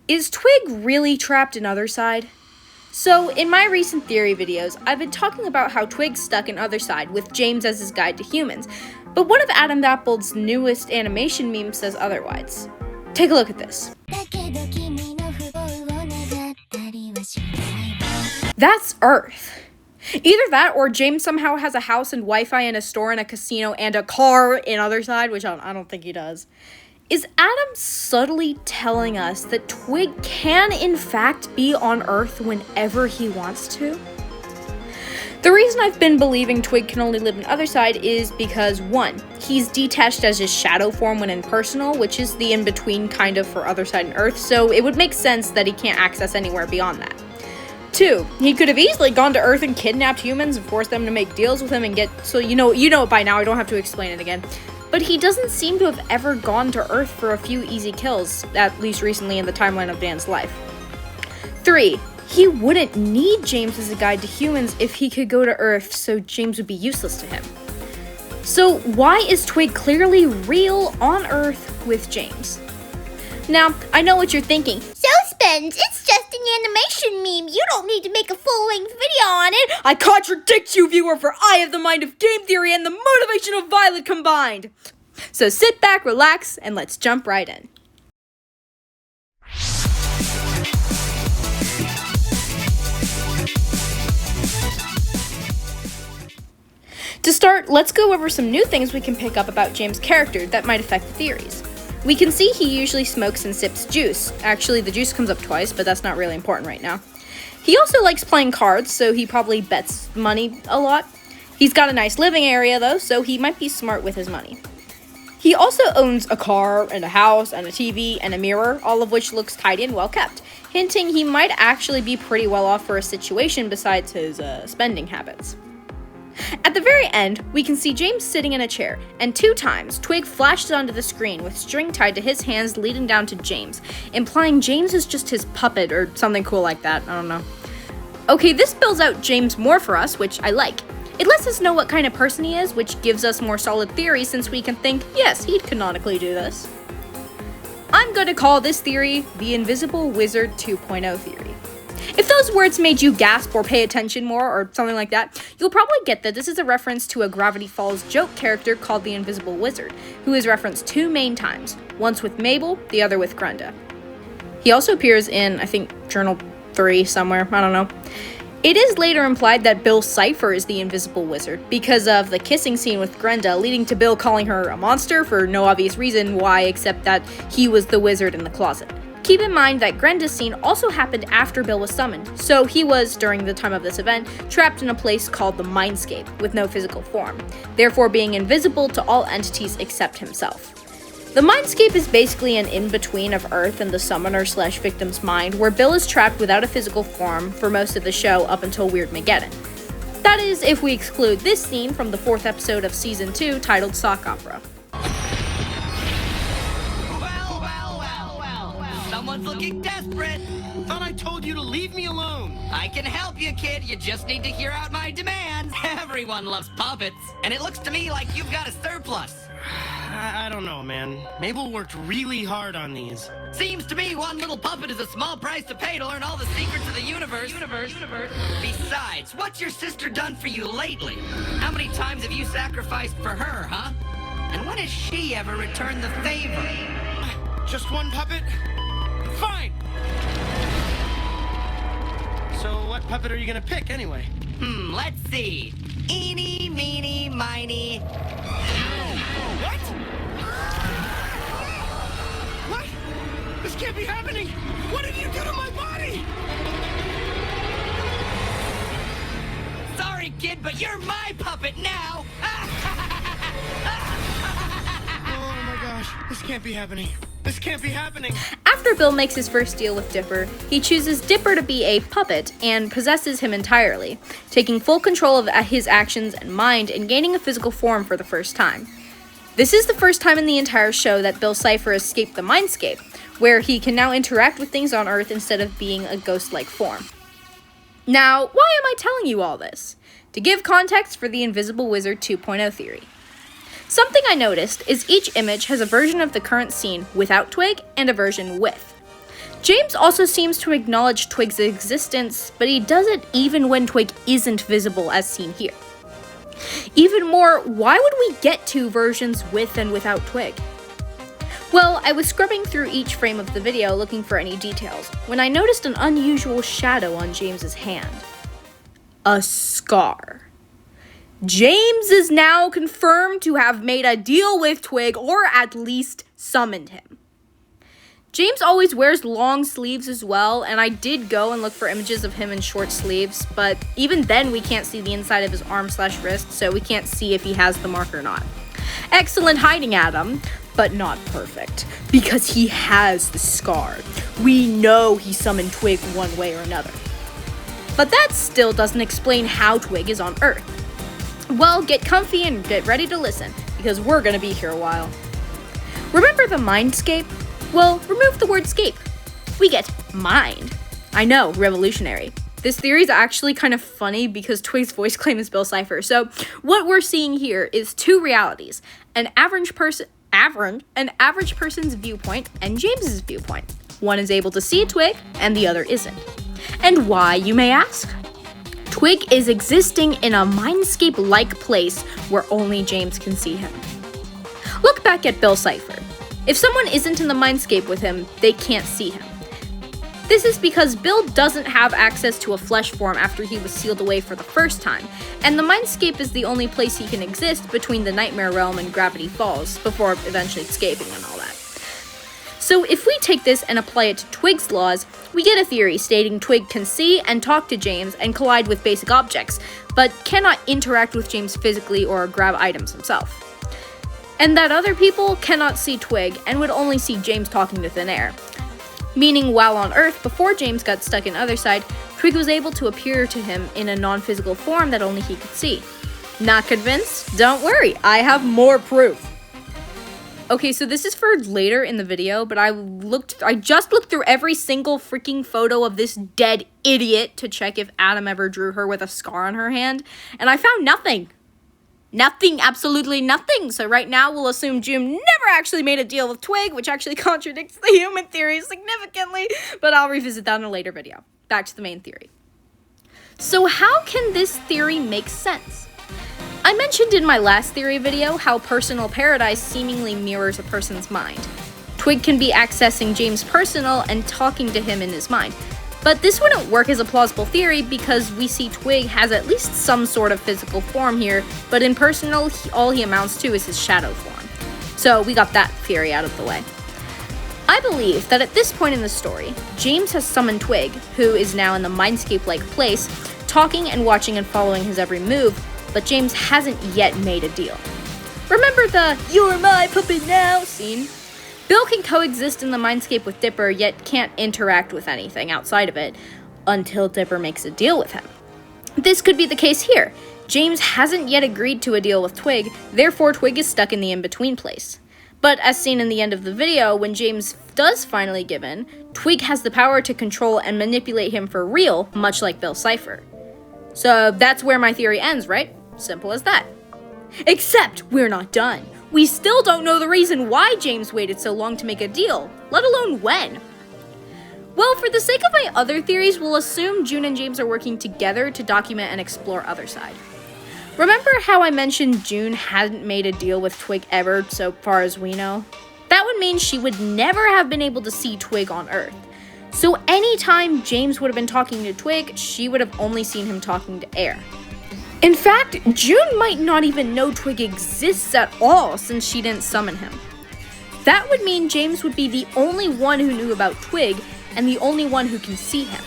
Is Twig really trapped in Otherside? So, in my recent theory videos, I've been talking about how Twig's stuck in Otherside with James as his guide to humans, but one of Adam Apple's newest animation memes says otherwise. Take a look at this. That's Earth. Either that, or James somehow has a house and Wi-Fi and a store and a casino and a car in Otherside, which I don't think he does. Is Adam subtly telling us that Twig can in fact be on Earth whenever he wants to? The reason I've been believing Twig can only live in Otherside is because 1, he's detached as his shadow form when impersonal, which is the in-between kind of for Otherside and Earth, so it would make sense that he can't access anywhere beyond that. 2, he could have easily gone to Earth and kidnapped humans and forced them to make deals with him and get, so you know it by now, I don't have to explain it again. But he doesn't seem to have ever gone to Earth for a few easy kills, at least recently in the timeline of Dan's life. 3, he wouldn't need James as a guide to humans if he could go to Earth, so James would be useless to him. So why is Twig clearly real on Earth with James? Now, I know what you're thinking. Spence, it's just an animation meme. You don't need to make a full-length video on it. I contradict you, viewer, for I have the mind of game theory and the motivation of Violet combined. So sit back, relax, and let's jump right in. To start, let's go over some new things we can pick up about James' character that might affect the theories. We can see he usually smokes and sips juice. Actually, the juice comes up twice, but that's not really important right now. He also likes playing cards, so he probably bets money a lot. He's got a nice living area, though, so he might be smart with his money. He also owns a car, and a house, and a TV, and a mirror, all of which looks tidy and well kept, hinting he might actually be pretty well off for a situation besides his spending habits. At the very end, we can see James sitting in a chair, and 2 times, Twig flashes onto the screen with string tied to his hands leading down to James, implying James is just his puppet or something cool like that, I don't know. Okay, this builds out James more for us, which I like. It lets us know what kind of person he is, which gives us more solid theories since we can think, yes, he'd canonically do this. I'm going to call this theory the Invisible Wizard 2.0 theory. If those words made you gasp or pay attention more or something like that, you'll probably get that this is a reference to a Gravity Falls joke character called the Invisible Wizard, who is referenced 2 main times, once with Mabel, the other with Grenda. He also appears in, I think, Journal 3 somewhere, I don't know. It is later implied that Bill Cipher is the Invisible Wizard because of the kissing scene with Grenda, leading to Bill calling her a monster for no obvious reason why except that he was the wizard in the closet. Keep in mind that Grenda's scene also happened after Bill was summoned, so he was, during the time of this event, trapped in a place called the Mindscape, with no physical form, therefore being invisible to all entities except himself. The Mindscape is basically an in-between of Earth and the summoner/victim's mind, where Bill is trapped without a physical form for most of the show up until Weirdmageddon. That is, if we exclude this scene from the 4th episode of Season 2 titled Sock Opera. Someone's looking desperate. Thought I told you to leave me alone. I can help you, kid. You just need to hear out my demands. Everyone loves puppets, and it looks to me like you've got a surplus. I don't know, man. Mabel worked really hard on these. Seems to me one little puppet is a small price to pay to learn all the secrets of the universe. Besides, what's your sister done for you lately? How many times have you sacrificed for her, huh? And when has she ever returned the favor? Just one puppet? Fine! So what puppet are you gonna pick, anyway? Let's see. Eeny, meeny, miny. What? What? This can't be happening! What did you do to my body? Sorry, kid, but you're my puppet now! Oh my gosh, this can't be happening. This can't be happening. After Bill makes his first deal with Dipper, he chooses Dipper to be a puppet and possesses him entirely, taking full control of his actions and mind and gaining a physical form for the first time. This is the first time in the entire show that Bill Cipher escaped the Mindscape, where he can now interact with things on Earth instead of being a ghost-like form. Now, why am I telling you all this? To give context for the Invisible Wizard 2.0 theory. Something I noticed is each image has a version of the current scene without Twig and a version with. James also seems to acknowledge Twig's existence, but he does it even when Twig isn't visible as seen here. Even more, why would we get two versions with and without Twig? Well, I was scrubbing through each frame of the video looking for any details, when I noticed an unusual shadow on James's hand. A scar. James is now confirmed to have made a deal with Twig, or at least summoned him. James always wears long sleeves as well, and I did go and look for images of him in short sleeves, but even then we can't see the inside of his arm/wrist, so we can't see if he has the mark or not. Excellent hiding, Adam, but not perfect, because he has the scar. We know he summoned Twig one way or another. But that still doesn't explain how Twig is on Earth. Well, get comfy and get ready to listen, because we're gonna be here a while. Remember the mindscape? Well, remove the word scape. We get mind. I know, revolutionary. This theory is actually kind of funny because Twig's voice claim is Bill Cipher. So what we're seeing here is two realities: an average person's viewpoint and James's viewpoint. One is able to see Twig and the other isn't. And why, you may ask? Twig is existing in a mindscape-like place where only James can see him. Look back at Bill Cipher. If someone isn't in the mindscape with him, they can't see him. This is because Bill doesn't have access to a flesh form after he was sealed away for the first time, and the mindscape is the only place he can exist between the Nightmare Realm and Gravity Falls, before eventually escaping and all that. So if we take this and apply it to Twig's laws, we get a theory stating Twig can see and talk to James and collide with basic objects, but cannot interact with James physically or grab items himself. And that other people cannot see Twig and would only see James talking to thin air. Meaning while on Earth, before James got stuck in Otherside, Twig was able to appear to him in a non-physical form that only he could see. Not convinced? Don't worry, I have more proof. Okay, so this is for later in the video, but I just looked through every single freaking photo of this dead idiot to check if Adam ever drew her with a scar on her hand, and I found nothing. Nothing, absolutely nothing. So right now we'll assume June never actually made a deal with Twig, which actually contradicts the human theory significantly, but I'll revisit that in a later video. Back to the main theory. So how can this theory make sense? I mentioned in my last theory video how personal paradise seemingly mirrors a person's mind. Twig can be accessing James' personal and talking to him in his mind. But this wouldn't work as a plausible theory because we see Twig has at least some sort of physical form here, but in personal, all he amounts to is his shadow form. So we got that theory out of the way. I believe that at this point in the story, James has summoned Twig, who is now in the mindscape-like place, talking and watching and following his every move, but James hasn't yet made a deal. Remember the "you're my puppet now" scene? Bill can coexist in the mindscape with Dipper, yet can't interact with anything outside of it until Dipper makes a deal with him. This could be the case here. James hasn't yet agreed to a deal with Twig, therefore Twig is stuck in the in-between place. But as seen in the end of the video, when James does finally give in, Twig has the power to control and manipulate him for real, much like Bill Cipher. So that's where my theory ends, right? Simple as that. Except we're not done. We still don't know the reason why James waited so long to make a deal, let alone when. Well, for the sake of my other theories, we'll assume June and James are working together to document and explore Otherside. Remember how I mentioned June hadn't made a deal with Twig ever, so far as we know? That would mean she would never have been able to see Twig on Earth. So anytime James would have been talking to Twig, she would have only seen him talking to air. In fact, June might not even know Twig exists at all since she didn't summon him. That would mean James would be the only one who knew about Twig and the only one who can see him.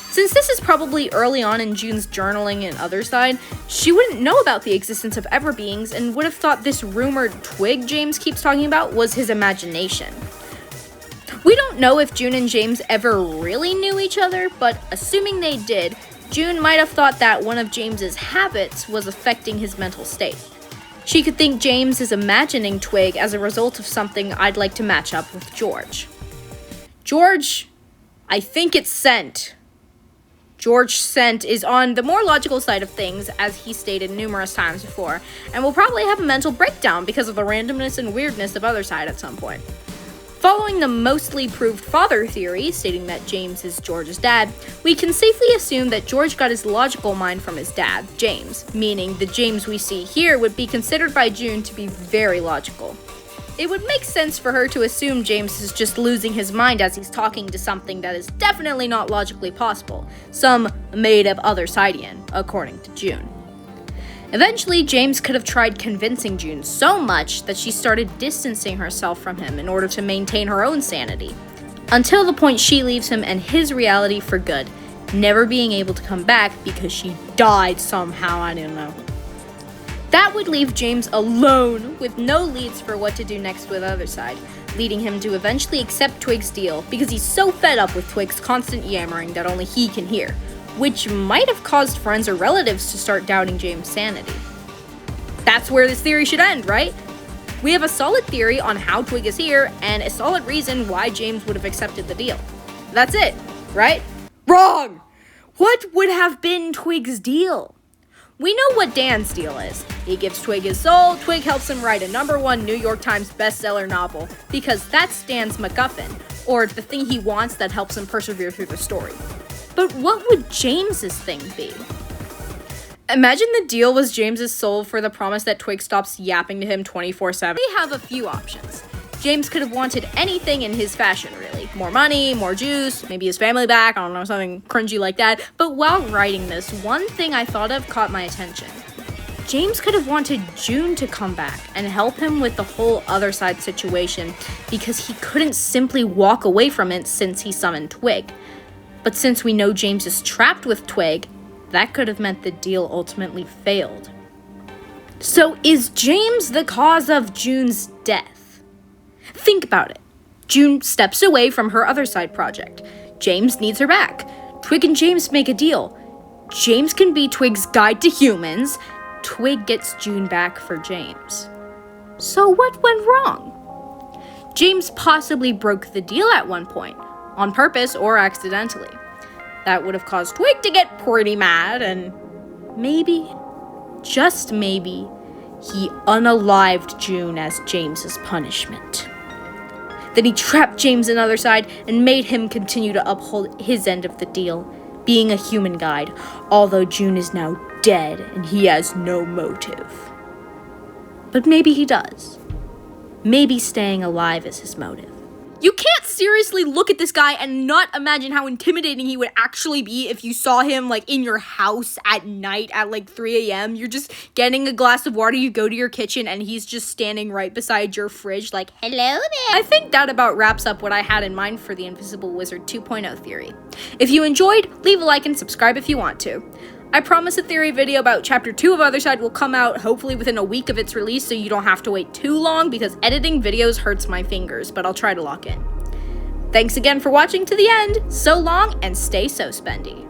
Since this is probably early on in June's journaling in Otherside, she wouldn't know about the existence of ever-beings and would have thought this rumored Twig James keeps talking about was his imagination. We don't know if June and James ever really knew each other, but assuming they did, June might have thought that one of James's habits was affecting his mental state. She could think James is imagining Twig as a result of something I'd like to match up with George. George, I think it's scent. George Scent is on the more logical side of things, as he stated numerous times before, and will probably have a mental breakdown because of the randomness and weirdness of Otherside at some point. Following the mostly proved father theory, stating that James is George's dad, we can safely assume that George got his logical mind from his dad, James, meaning the James we see here would be considered by June to be very logical. It would make sense for her to assume James is just losing his mind as he's talking to something that is definitely not logically possible, some made-up Othersidean, according to June. Eventually, James could have tried convincing June so much that she started distancing herself from him in order to maintain her own sanity, until the point she leaves him and his reality for good, never being able to come back because she died somehow, I don't know. That would leave James alone with no leads for what to do next with Otherside, leading him to eventually accept Twig's deal because he's so fed up with Twig's constant yammering that only he can hear, which might have caused friends or relatives to start doubting James' sanity. That's where this theory should end, right? We have a solid theory on how Twig is here and a solid reason why James would have accepted the deal. That's it, right? Wrong! What would have been Twig's deal? We know what Dan's deal is. He gives Twig his soul, Twig helps him write a #1 New York Times bestseller novel, because that's Dan's MacGuffin, or the thing he wants that helps him persevere through the story. But what would James's thing be? Imagine the deal was James's soul for the promise that Twig stops yapping to him 24/7. We have a few options. James could have wanted anything in his fashion, really. More money, more juice, maybe his family back, I don't know, something cringy like that. But while writing this, one thing I thought of caught my attention. James could have wanted June to come back and help him with the whole Otherside situation because he couldn't simply walk away from it since he summoned Twig. But since we know James is trapped with Twig, that could have meant the deal ultimately failed. So is James the cause of June's death? Think about it. June steps away from her Otherside project. James needs her back. Twig and James make a deal. James can be Twig's guide to humans. Twig gets June back for James. So what went wrong? James possibly broke the deal at one point, on purpose or accidentally. That would have caused Twig to get pretty mad, and maybe, just maybe, he unalived June as James's punishment. Then he trapped James in Otherside and made him continue to uphold his end of the deal, being a human guide, although June is now dead and he has no motive. But maybe he does. Maybe staying alive is his motive. You can't seriously look at this guy and not imagine how intimidating he would actually be if you saw him, like, in your house at night at, like, 3 a.m. You're just getting a glass of water, you go to your kitchen, and he's just standing right beside your fridge, like, hello there. I think that about wraps up what I had in mind for the Invisible Wizard 2.0 theory. If you enjoyed, leave a like and subscribe if you want to. I promise a theory video about Chapter 2 of Otherside will come out hopefully within a week of its release, so you don't have to wait too long because editing videos hurts my fingers, but I'll try to lock in. Thanks again for watching to the end. So long and stay so spendy.